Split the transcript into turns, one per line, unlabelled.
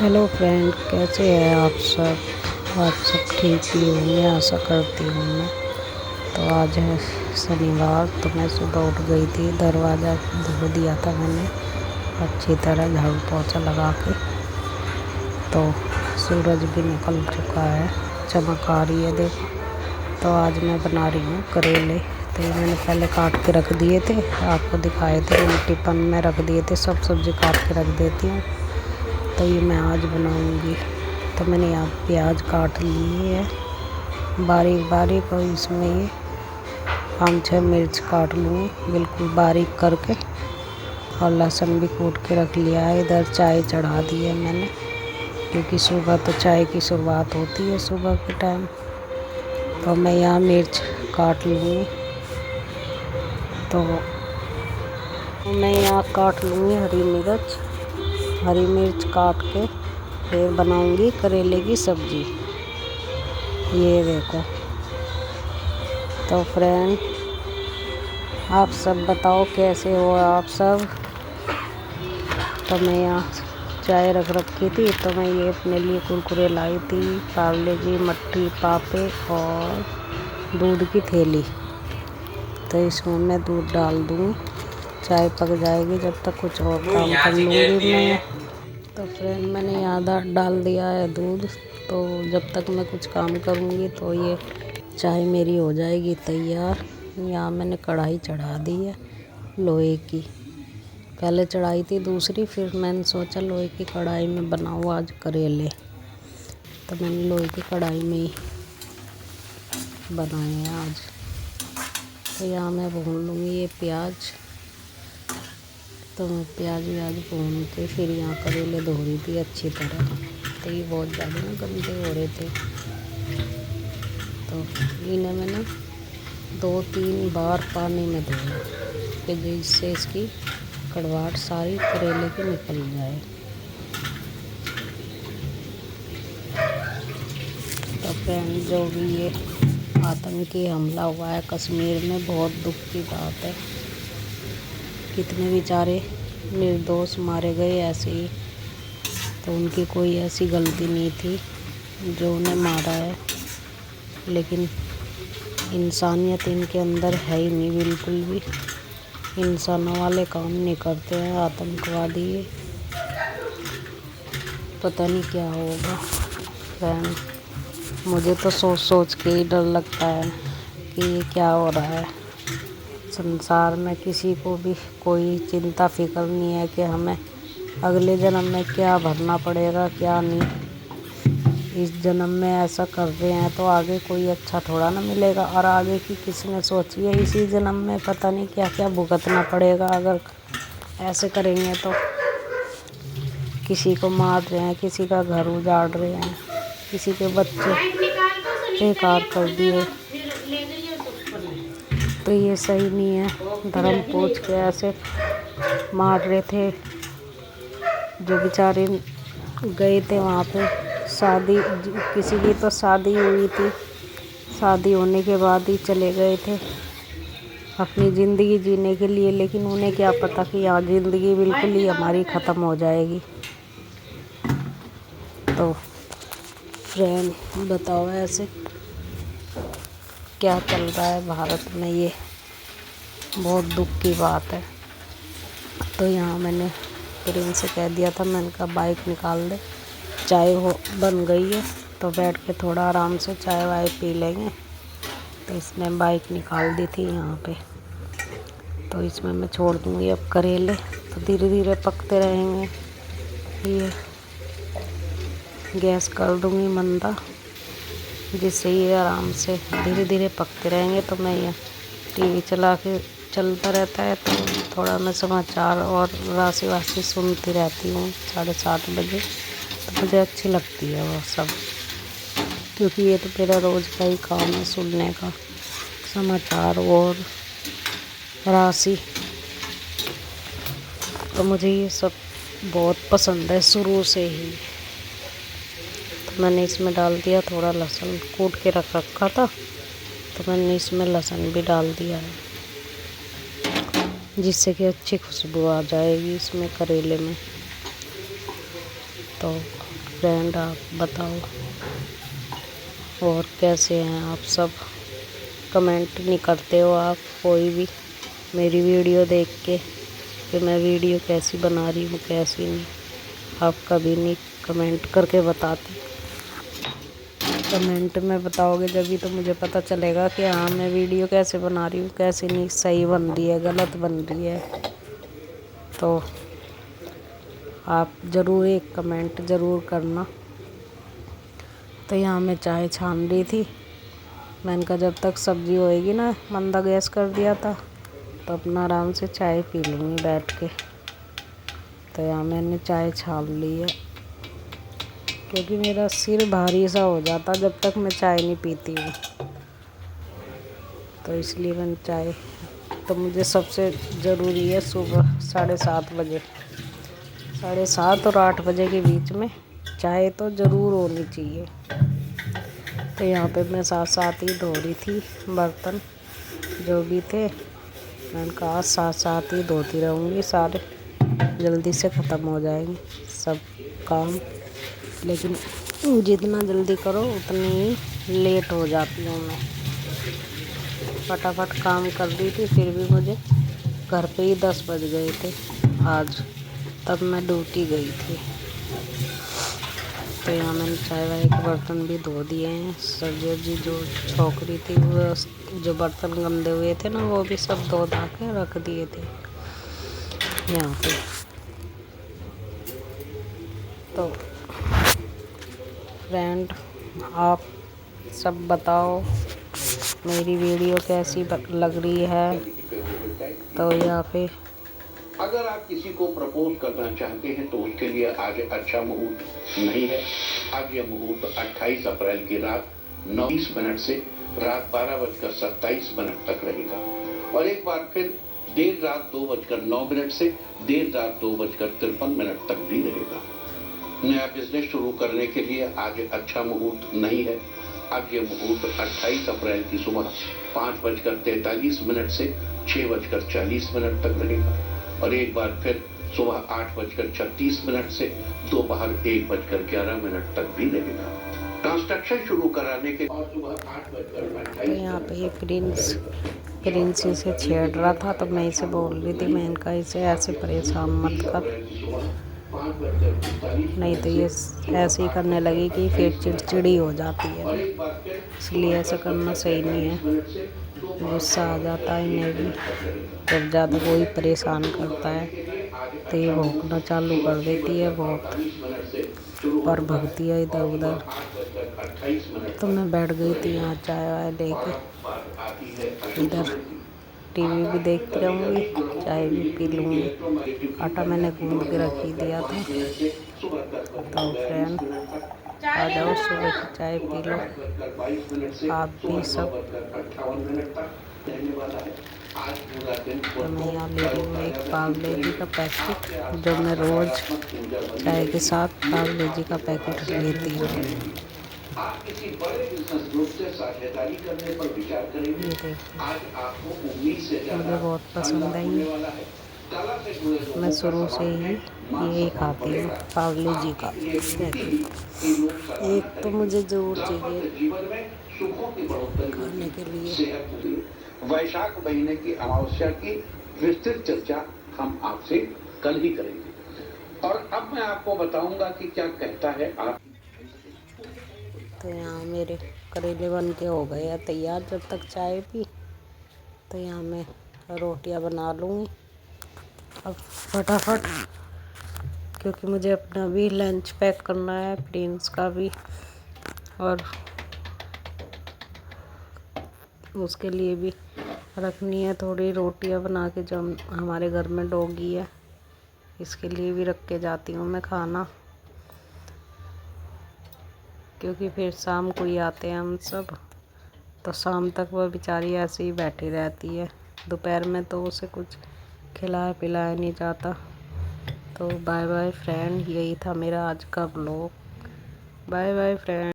Hello friend, कैसे हैं आप सब ठीक ही होंगे, आशा करती हूँ मैं। तो आज है शनिवार, तो मैं सुबह उठ गई थी, दरवाज़ा धो दिया था मैंने अच्छी तरह झाड़ू पोछा लगा के। तो सूरज भी निकल चुका है, चमक आ रही है देखो। तो आज मैं बना रही हूँ करेले। तो ये मैंने पहले काट के रख दिए थे, आपको दिखाए थे, मैंने टिफिन में रख दिए थे। सब सब्ज़ी काट के रख देती हूँ, तो ये मैं आज बनाऊंगी। तो मैंने यहाँ प्याज काट लिए है बारीक बारीक, और इसमें ये 5-6 मिर्च काट लूँगी बिल्कुल बारीक करके, और लहसुन भी कूट के रख लिया है। इधर चाय चढ़ा दी है मैंने, क्योंकि सुबह तो चाय की शुरुआत होती है सुबह के टाइम। तो मैं यहाँ मिर्च काट लूँगी, तो मैं यहाँ काट लूँगी हरी मिर्च काट के फिर बनाऊंगी करेले की सब्ज़ी। ये देखो। तो फ्रेंड, आप सब बताओ कैसे हो आप सब। तो मैं यहाँ चाय रख रखी थी, तो मैं ये अपने लिए कुरकुरे लाई थी, पार्ले जी, मट्ठी, पापे और दूध की थैली। तो इसमें मैं दूध डाल दूँगी, चाय पक जाएगी, जब तक कुछ और काम कर लूँगी मैं। तो फ्रेंड, मैंने यहाँ डाल दिया है दूध। तो जब तक मैं कुछ काम करूँगी तो ये चाय मेरी हो जाएगी तैयार। यहाँ मैंने कढ़ाई चढ़ा दी है लोहे की, पहले चढ़ाई थी दूसरी, फिर मैंने सोचा लोहे की कढ़ाई में बनाऊँ आज करेले। तो मैंने लोहे की कढ़ाई में ही बनाए हैं आज। तो यहाँ मैं भून लूँगी ये प्याज। तो मैं प्याज भून के फिर यहाँ करेले धो रही थी अच्छी तरह। तो ये बहुत ज़्यादा ना गंदे हो रहे थे, तो इन्हें मैंने 2-3 बार पानी में धोया कि जिससे इसकी कड़वाहट सारी करेले की निकल जाए। तो फ्रेंड, जो भी ये आतंकी हमला हुआ है कश्मीर में, बहुत दुख की बात है। कितने बेचारे निर्दोष मारे गए ऐसे ही। तो उनकी कोई ऐसी गलती नहीं थी जो उन्हें मारा है, लेकिन इंसानियत इनके अंदर है ही नहीं बिल्कुल भी। इंसानों वाले काम नहीं करते हैं आतंकवादी ये। पता नहीं क्या होगा फ्रेंड, मुझे तो सोच सोच के ही डर लगता है कि ये क्या हो रहा है। संसार में किसी को भी कोई चिंता फिक्र नहीं है कि हमें अगले जन्म में क्या भरना पड़ेगा क्या नहीं। इस जन्म में ऐसा कर रहे हैं तो आगे कोई अच्छा थोड़ा ना मिलेगा, और आगे की किसी ने सोची है इसी जन्म में पता नहीं क्या क्या भुगतना पड़ेगा अगर ऐसे करेंगे। तो किसी को मार रहे हैं, किसी का घर उजाड़ रहे हैं, किसी के बच्चे बेकार कर दिए। तो ये सही नहीं है। धर्म पूछ के ऐसे मार रहे थे। जो बेचारे गए थे वहाँ पे शादी, किसी की तो शादी हुई थी, शादी होने के बाद ही चले गए थे अपनी ज़िंदगी जीने के लिए, लेकिन उन्हें क्या पता कि यहाँ ज़िंदगी बिल्कुल ही हमारी ख़त्म हो जाएगी। तो फ्रेंड, बताओ ऐसे क्या चल रहा है भारत में, ये बहुत दुख की बात है। तो यहाँ मैंने फिर इनसे कह दिया था, मैंने कहा बाइक निकाल दे, चाय हो बन गई है तो बैठ के थोड़ा आराम से चाय वाय पी लेंगे। तो इसने बाइक निकाल दी थी यहाँ पे। तो इसमें मैं छोड़ दूँगी अब करेले, तो धीरे धीरे पकते रहेंगे। ये गैस कर दूँगी मंदा, जिससे ये आराम से धीरे धीरे पकते रहेंगे। तो मैं ये टीवी चला के चलता रहता है, तो थोड़ा मैं समाचार और राशि वासी सुनती रहती हूँ 7:30 बजे। तो मुझे अच्छी लगती है वो सब, क्योंकि ये तो मेरा रोज़ का ही काम है सुनने का, समाचार और राशि। तो मुझे ये सब बहुत पसंद है शुरू से ही। तो मैंने इसमें डाल दिया थोड़ा लहसुन, कूट के रख रखा था, तो मैंने इसमें लहसुन भी डाल दिया है, जिससे कि अच्छी खुशबू आ जाएगी इसमें करेले में। तो फ्रेंड आप बताओ और कैसे हैं आप सब। कमेंट नहीं करते हो आप कोई भी मेरी वीडियो देख के कि मैं वीडियो कैसी बना रही हूँ कैसी नहीं। आप कभी नहीं कमेंट करके बताते। कमेंट में बताओगे जब भी तो मुझे पता चलेगा कि हाँ मैं वीडियो कैसे बना रही हूँ कैसे नहीं, सही बन रही है गलत बन रही है। तो आप ज़रूर एक कमेंट ज़रूर करना। तो यहाँ मैं चाय छान रही थी। मैंने कहा जब तक सब्ज़ी होएगी ना, मंदा गैस कर दिया था, तो अपना आराम से चाय पी लूँगी बैठ के। तो यहाँ मैंने चाय छान ली है क्योंकि मेरा सिर भारी सा हो जाता जब तक मैं चाय नहीं पीती हूँ। तो इसलिए मैंने चाय, तो मुझे सबसे ज़रूरी है सुबह 7:30 बजे, 7:30 और 8 बजे के बीच में चाय तो ज़रूर होनी चाहिए। तो यहाँ पे मैं साथ साथ ही धो रही थी बर्तन जो भी थे। मैंने कहा साथ साथ ही धोती रहूँगी, सारे जल्दी से ख़त्म हो जाएंगे सब काम। लेकिन जितना जल्दी करो उतनी ही लेट हो जाती हूँ मैं। फटाफट काम कर रही थी फिर भी मुझे घर पे ही 10 बज गए थे आज, तब मैं ड्यूटी गई थी। तो यहाँ मैंने चाय वाय के बर्तन भी धो दिए हैं। सब्जी जो छोकरी थी वो जो बर्तन गंदे हुए थे ना वो भी सब धो धा के रख दिए थे यहाँ पे। तो फ्रेंड आप सब बताओ मेरी वीडियो कैसी लग रही है। तो या फिर
अगर आप किसी को प्रपोज करना चाहते हैं तो उसके लिए आज अच्छा मुहूर्त नहीं है। आज यह मुहूर्त 28 अप्रैल की रात 9:20 से रात 12:27 तक रहेगा और एक बार फिर देर रात 2:09 से देर रात 2:53 तक भी रहेगा। नया बिजनेस शुरू करने के लिए आज अच्छा मुहूर्त नहीं है। आज यह मुहूर्त 28 अप्रैल की सुबह 5:43 से 6:40 तक रहेगा और एक बार फिर सुबह 8:36 से दोपहर 1:11 तक भी रहेगा। कंस्ट्रक्शन शुरू कराने के और सुबह 8:28
यहाँ पे ये प्रिंस इसे छेड़ रहा था तो मैं इसे बोल रही थी, मैं इनका इसे ऐसे परेशान मत कर, नहीं तो ये ऐसे ही करने लगी कि फिर चिड़चिड़ी हो जाती है। इसलिए ऐसा करना सही नहीं है। गुस्सा आ जाता है इन्हें भी जब ज़्यादा कोई परेशान करता है तो ये भौंकना चालू कर देती है बहुत और भगती है इधर उधर। तो मैं बैठ गई थी यहाँ चाय वाय लेके, इधर टीवी भी देखती रहूँगी चाय भी पी लूँगी। आटा मैंने गूंद के रख ही दिया था। तो फ्रेंड आ जाओ सुबह की चाय पी लो आप भी सब। तो मैं यहाँ ले रही हूँ एक पार्ले जी का पैकेट जो मैं रोज़ चाय के साथ पार्ले जी का पैकेट लेती हूँ।
आप किसी बड़े बिजनेस ग्रुप से साझेदारी करने पर विचार करेंगे।
ये
आज आपको उम्मीद से
मुझे बहुत पसंद है ये, मैं शुरू से ही यही खाती हूँ पार्ले जी का पैकेट। एक तो मुझे ज़रूर चाहिए खाने के लिए।
वैशाख महीने की अमावस्या की विस्तृत चर्चा हम आपसे कल ही करेंगे और अब मैं आपको बताऊंगा कि क्या कहता है आप।
तो यहाँ मेरे करेले बन के हो गए हैं तैयार। जब तक चाय पी तो यहाँ मैं रोटियां बना लूँगी अब फटाफट, क्योंकि मुझे अपना भी लंच पैक करना है, प्रिंस का भी, और उसके लिए भी रखनी है थोड़ी रोटियां बना के जो हमारे घर में डॉगी है इसके लिए भी रख के जाती हूँ मैं खाना, क्योंकि फिर शाम को ही आते हैं हम सब। तो शाम तक वह बेचारी ऐसे ही बैठी रहती है, दोपहर में तो उसे कुछ खिलाया पिलाया नहीं जाता। तो बाय बाय फ्रेंड, यही था मेरा आज का ब्लॉग। Bye bye friend.